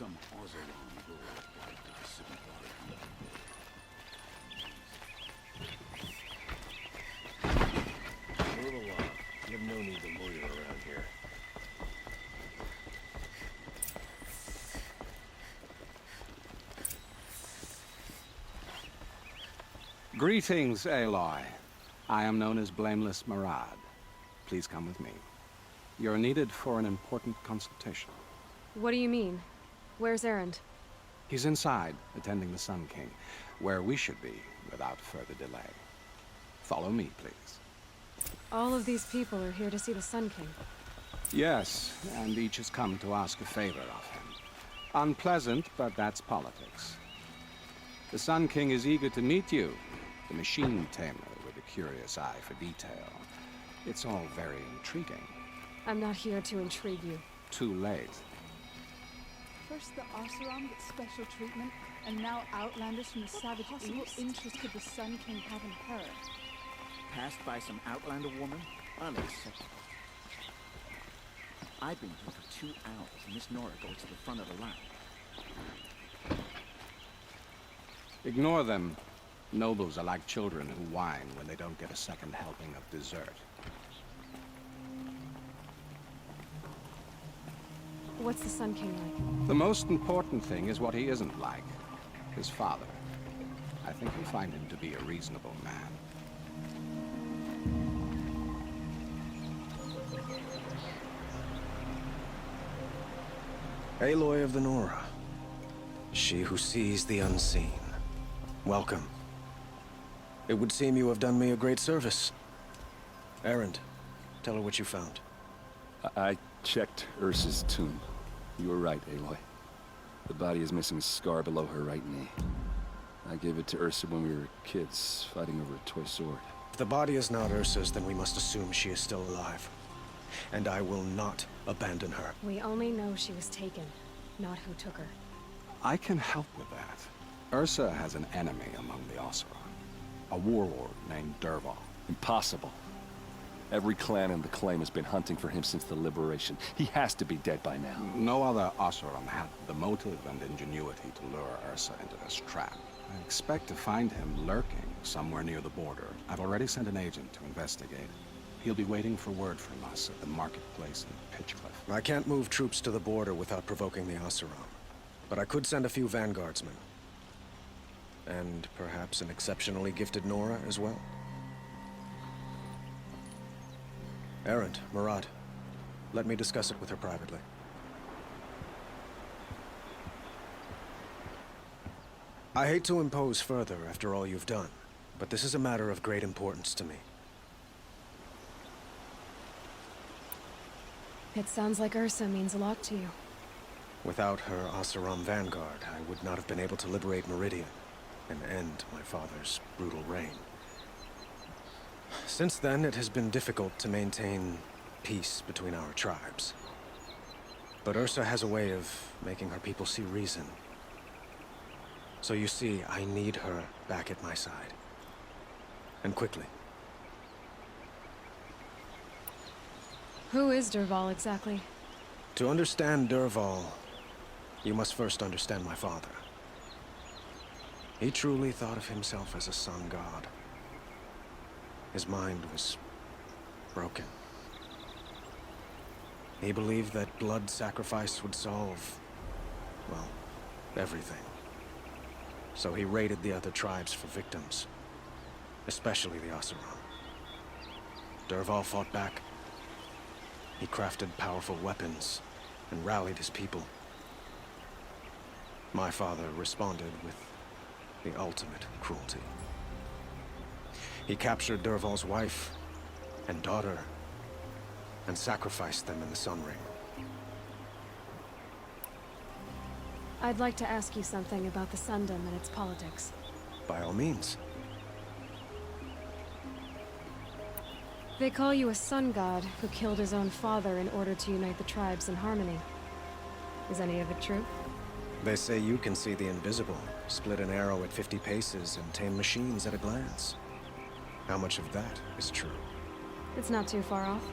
some Ozeron girl like to sympathize. Move along. You have no need to loiter around here. Greetings, Aloy. I am known as Blameless Marad. Please come with me. You're needed for an important consultation. What do you mean? Where's Erend? He's inside, attending the Sun King, where we should be, without further delay. Follow me, please. All of these people are here to see the Sun King. Yes, and each has come to ask a favor of him. Unpleasant, but that's politics. The Sun King is eager to meet you, the machine tamer with a curious eye for detail. It's all very intriguing. I'm not here to intrigue you. Too late. First the Oseram get special treatment, and now Outlanders from the Savage East. What interest could the Sun King have in her? Passed by some Outlander woman? Unacceptable. I've been here for 2 hours, and Miss Nora goes to the front of the line. Ignore them. Nobles are like children who whine when they don't get a second helping of dessert. What's the Sun King like? The most important thing is what he isn't like. His father. I think you'll find him to be a reasonable man. Aloy of the Nora. She who sees the unseen. Welcome. It would seem you have done me a great service. Erend, tell her what you found. I checked Ersa's tomb. You were right, Aloy. The body is missing a scar below her right knee. I gave it to Ersa when we were kids, fighting over a toy sword. If the body is not Ursa's, then we must assume she is still alive. And I will not abandon her. We only know she was taken, not who took her. I can help with that. Ersa has an enemy among the Oseram. A warlord named Dervahl. Impossible. Every clan in the claim has been hunting for him since the liberation. He has to be dead by now. No other Oseram had the motive and ingenuity to lure Ersa into this trap. I expect to find him lurking somewhere near the border. I've already sent an agent to investigate. He'll be waiting for word from us at the marketplace in Pitchcliff. I can't move troops to the border without provoking the Oseram. But I could send a few vanguardsmen. And perhaps an exceptionally gifted Nora as well. Erend, Marad, let me discuss it with her privately. I hate to impose further after all you've done, but this is a matter of great importance to me. It sounds like Ersa means a lot to you. Without her Oseram vanguard, I would not have been able to liberate Meridian and end my father's brutal reign. Since then, it has been difficult to maintain peace between our tribes. But Ersa has a way of making her people see reason. So you see, I need her back at my side. And quickly. Who is Dervahl exactly? To understand Dervahl, you must first understand my father. He truly thought of himself as a sun god. His mind was broken. He believed that blood sacrifice would solve, well, everything. So he raided the other tribes for victims, especially the Oseram. Dervahl fought back. He crafted powerful weapons and rallied his people. My father responded with the ultimate cruelty. He captured Dervahl's wife and daughter and sacrificed them in the Sun Ring. I'd like to ask you something about the Sundom and its politics. By all means. They call you a sun god who killed his own father in order to unite the tribes in harmony. Is any of it true? They say you can see the invisible, split an arrow at 50 paces, and tame machines at a glance. How much of that is true? It's not too far off.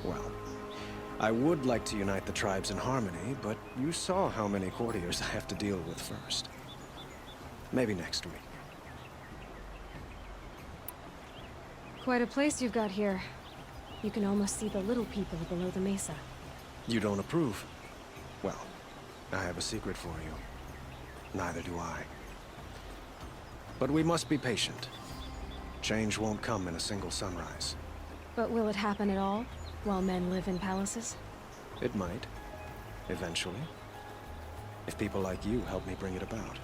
Well, I would like to unite the tribes in harmony, but you saw how many courtiers I have to deal with first. Maybe next week. Quite a place you've got here. You can almost see the little people below the mesa. You don't approve? Well, I have a secret for you. Neither do I. But we must be patient. Change won't come in a single sunrise. But will it happen at all, while men live in palaces? It might. Eventually. If people like you help me bring it about.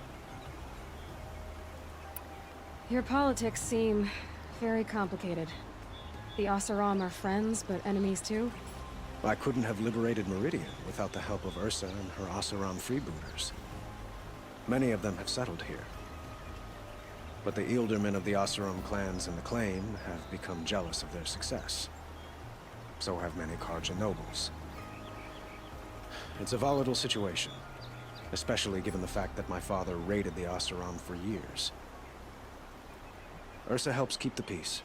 Your politics seem very complicated. The Oseram are friends, but enemies too? I couldn't have liberated Meridian without the help of Ersa and her Oseram freebooters. Many of them have settled here. But the Ealdormen of the Oseram clans in the Claim have become jealous of their success. So have many Karja nobles. It's a volatile situation, especially given the fact that my father raided the Oseram for years. Ersa helps keep the peace,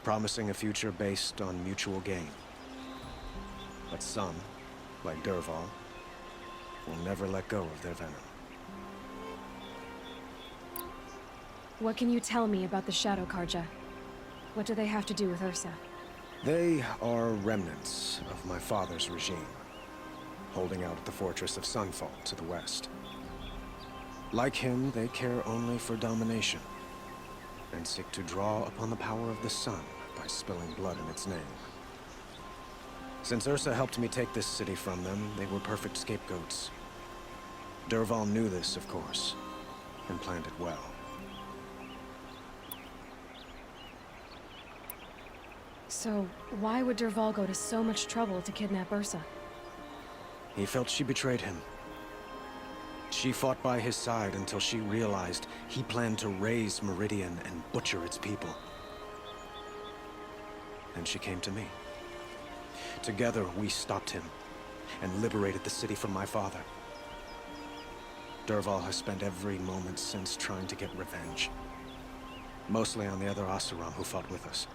promising a future based on mutual gain. But some, like Dervahl, will never let go of their venom. What can you tell me about the Shadow Karja? What do they have to do with Ersa? They are remnants of my father's regime, holding out at the fortress of Sunfall to the west. Like him, they care only for domination, and seek to draw upon the power of the sun by spilling blood in its name. Since Ersa helped me take this city from them, they were perfect scapegoats. Dervahl knew this, of course, and planned it well. So, why would Dervahl go to so much trouble to kidnap Ersa? He felt she betrayed him. She fought by his side until she realized he planned to raise Meridian and butcher its people. And she came to me. Together, we stopped him and liberated the city from my father. Dervahl has spent every moment since trying to get revenge. Mostly on the other Oseram who fought with us.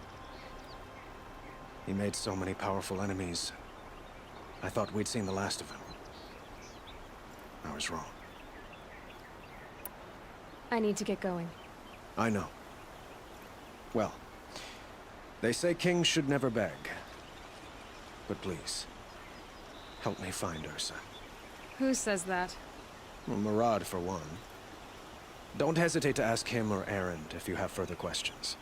He made so many powerful enemies, I thought we'd seen the last of him. I was wrong. I need to get going. I know. Well, they say kings should never beg. But please, help me find Ersa. Who says that? Well, Murad, for one. Don't hesitate to ask him or Erend if you have further questions.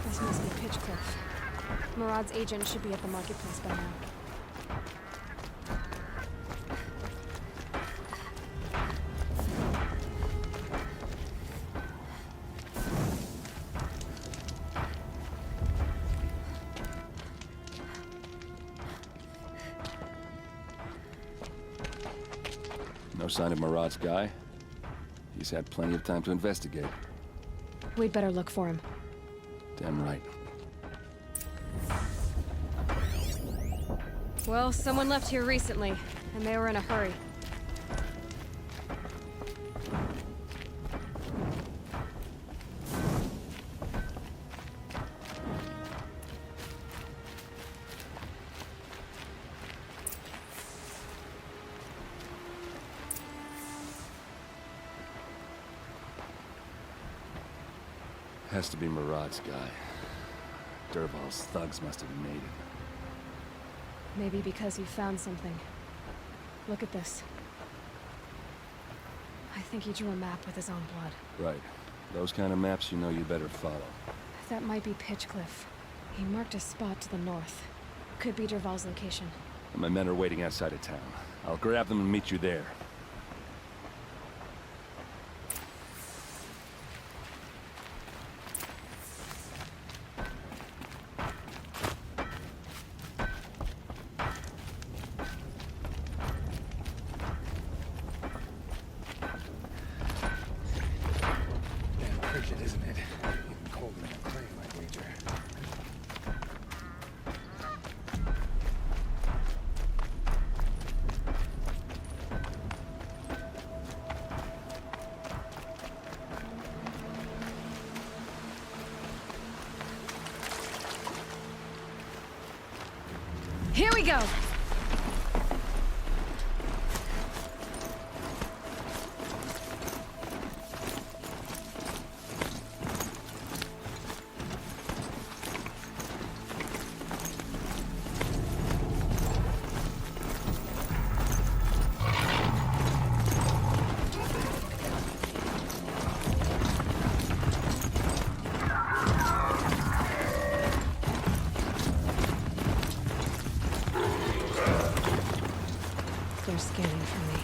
This must be Pitchcliff. Murad's agent should be at the marketplace by now. No sign of Murad's guy? He's had plenty of time to investigate. We'd better look for him. Damn right. Well, someone left here recently, and they were in a hurry. Has to be Murad's guy. Dervahl's thugs must have made him. Maybe because he found something. Look at this. I think he drew a map with his own blood. Right. Those kind of maps you know you better follow. That might be Pitchcliff. He marked a spot to the north. Could be Derval's location. My men are waiting outside of town. I'll grab them and meet you there. Damn frigid, isn't it? Even colder than a plane, I wager. Here we go! They're scanning for me.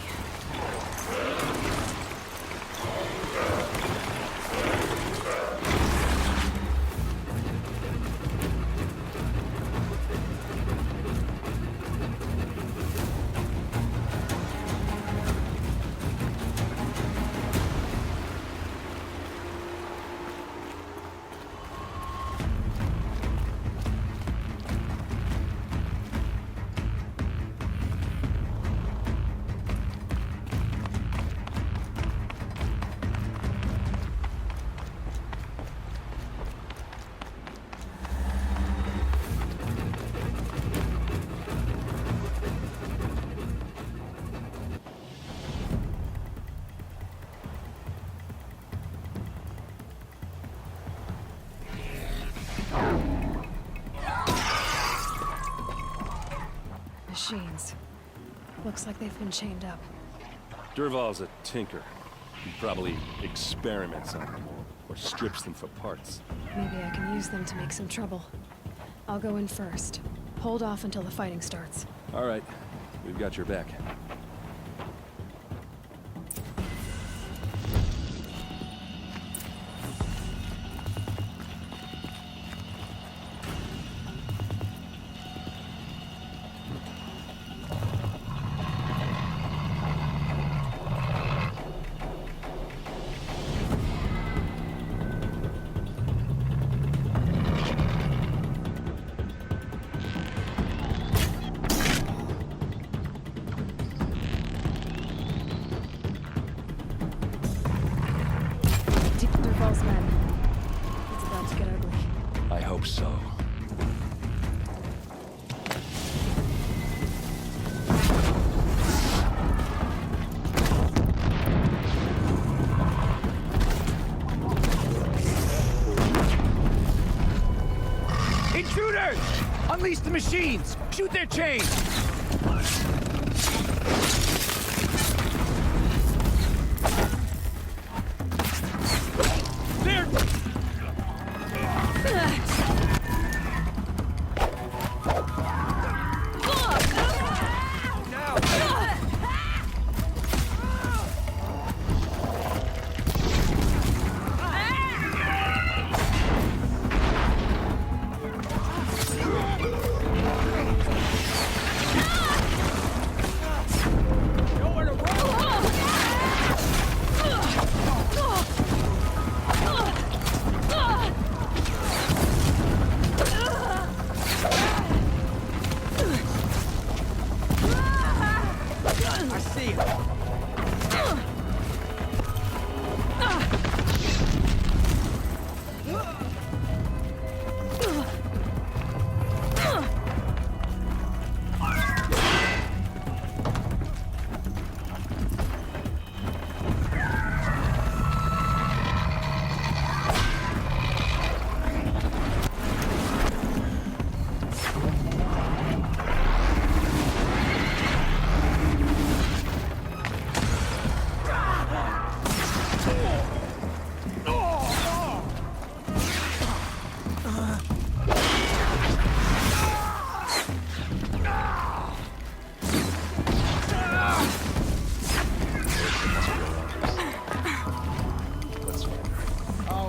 Machines. Looks like they've been chained up. Derval's a tinker. He probably experiments on them, or strips them for parts. Maybe I can use them to make some trouble. I'll go in first. Hold off until the fighting starts. All right, we've got your back. Derval's men. It's about to get ugly. I hope so. Intruders! Unleash the machines! Shoot their chains! They're...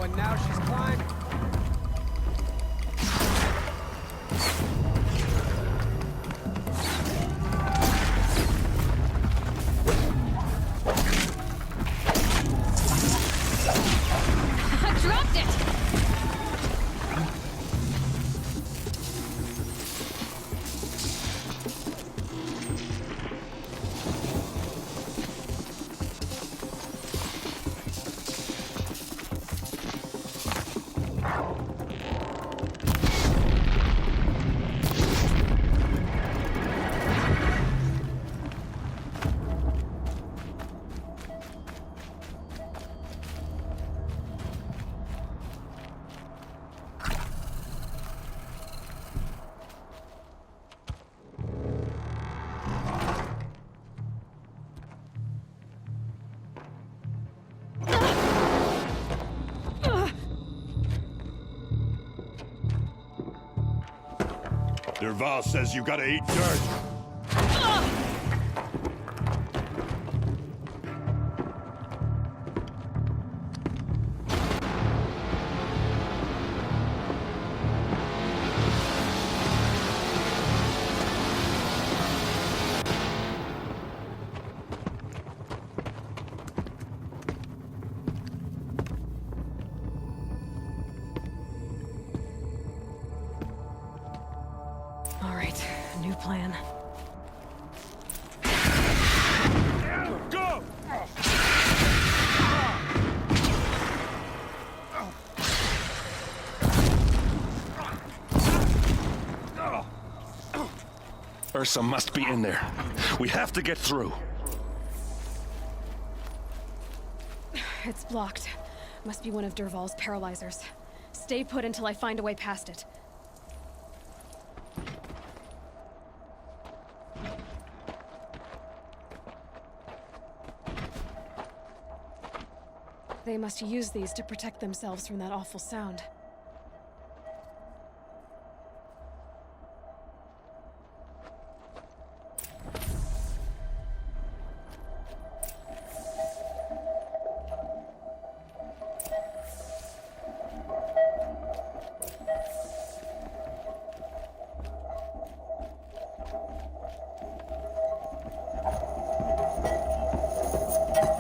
Oh, and now she's climbing. I dropped it! Derval says you gotta eat dirt. All right, new plan. Go! Ersa must be in there. We have to get through. It's blocked. Must be one of Derval's paralyzers. Stay put until I find a way past it. They must use these to protect themselves from that awful sound.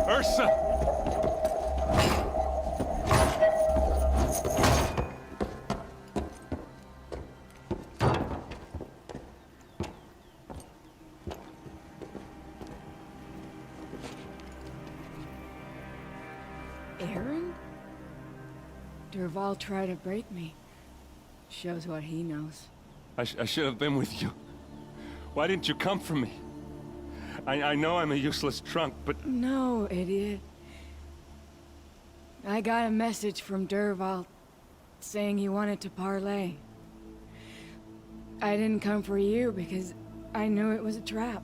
Ersa! Aaron? Derval tried to break me. Shows what he knows. I should have been with you. Why didn't you come for me? I know I'm a useless trunk, but... No, idiot. I got a message from Derval saying he wanted to parlay. I didn't come for you because I knew it was a trap.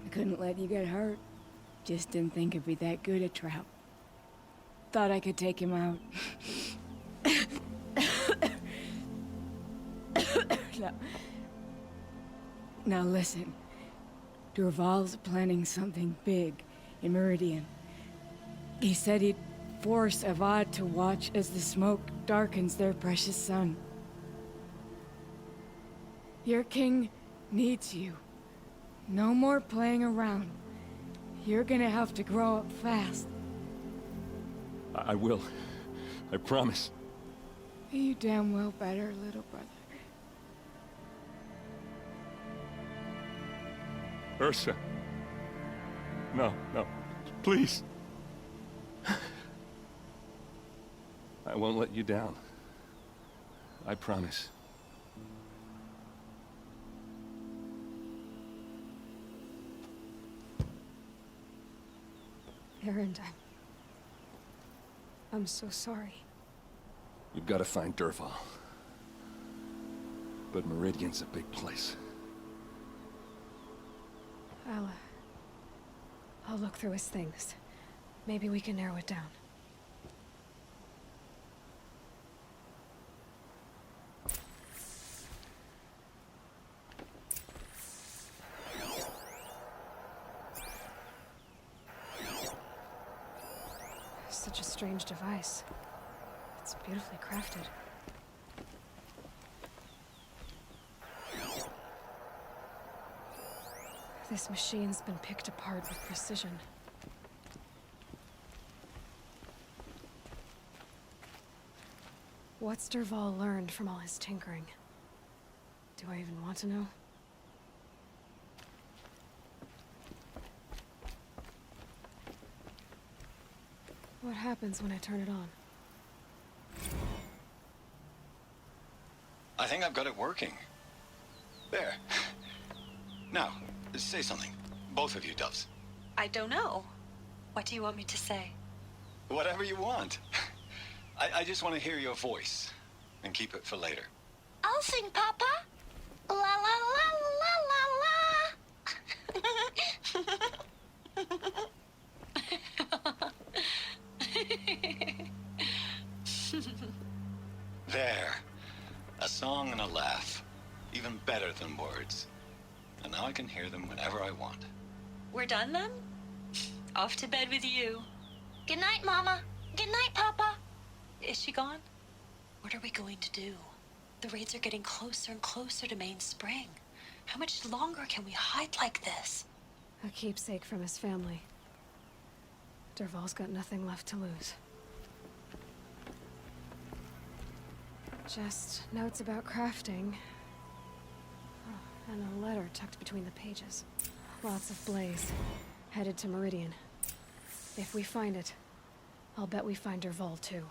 I couldn't let you get hurt. Just didn't think it'd be that good a trap. Thought I could take him out. Now listen. Derval's planning something big in Meridian. He said he'd force Avad to watch as the smoke darkens their precious sun. Your king needs you. No more playing around. You're gonna have to grow up fast. I will. I promise. You damn well better, little brother. Ersa. No, no. Please. I won't let you down. I promise. Aaron, I'm so sorry. You've got to find Derval. But Meridian's a big place. I'll look through his things. Maybe we can narrow it down. Such a strange device. It's beautifully crafted. This machine's been picked apart with precision. What's Dervahl learned from all his tinkering? Do I even want to know? What happens when I turn it on? I think I've got it working. There. Now, say something. Both of you, doves. I don't know. What do you want me to say? Whatever you want. I just want to hear your voice. And keep it for later. I'll sing, Papa. La la la la la la. There. A song and a laugh. Even better than words. And now I can hear them whenever I want. We're done then? Off to bed with you. Good night, Mama. Good night, Papa. Is she gone? What are we going to do? The raids are getting closer and closer to Main Spring. How much longer can we hide like this? A keepsake from his family. Dervahl's got nothing left to lose. Just notes about crafting. Oh, and a letter tucked between the pages. Lots of blaze. Headed to Meridian. If we find it, I'll bet we find Dervahl too.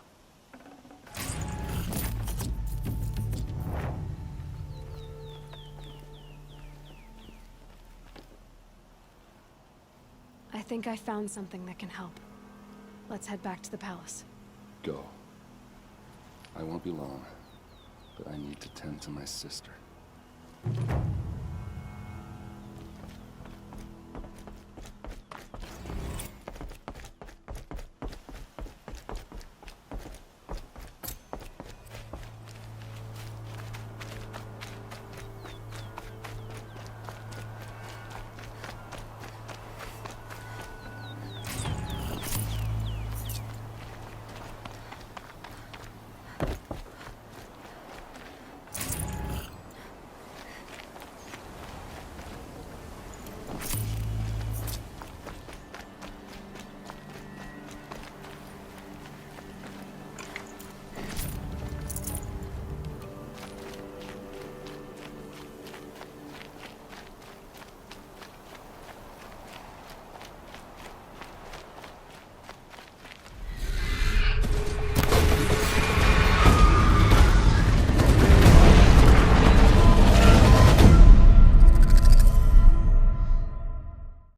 I think I found something that can help. Let's head back to the palace. Go. I won't be long, but I need to tend to my sister.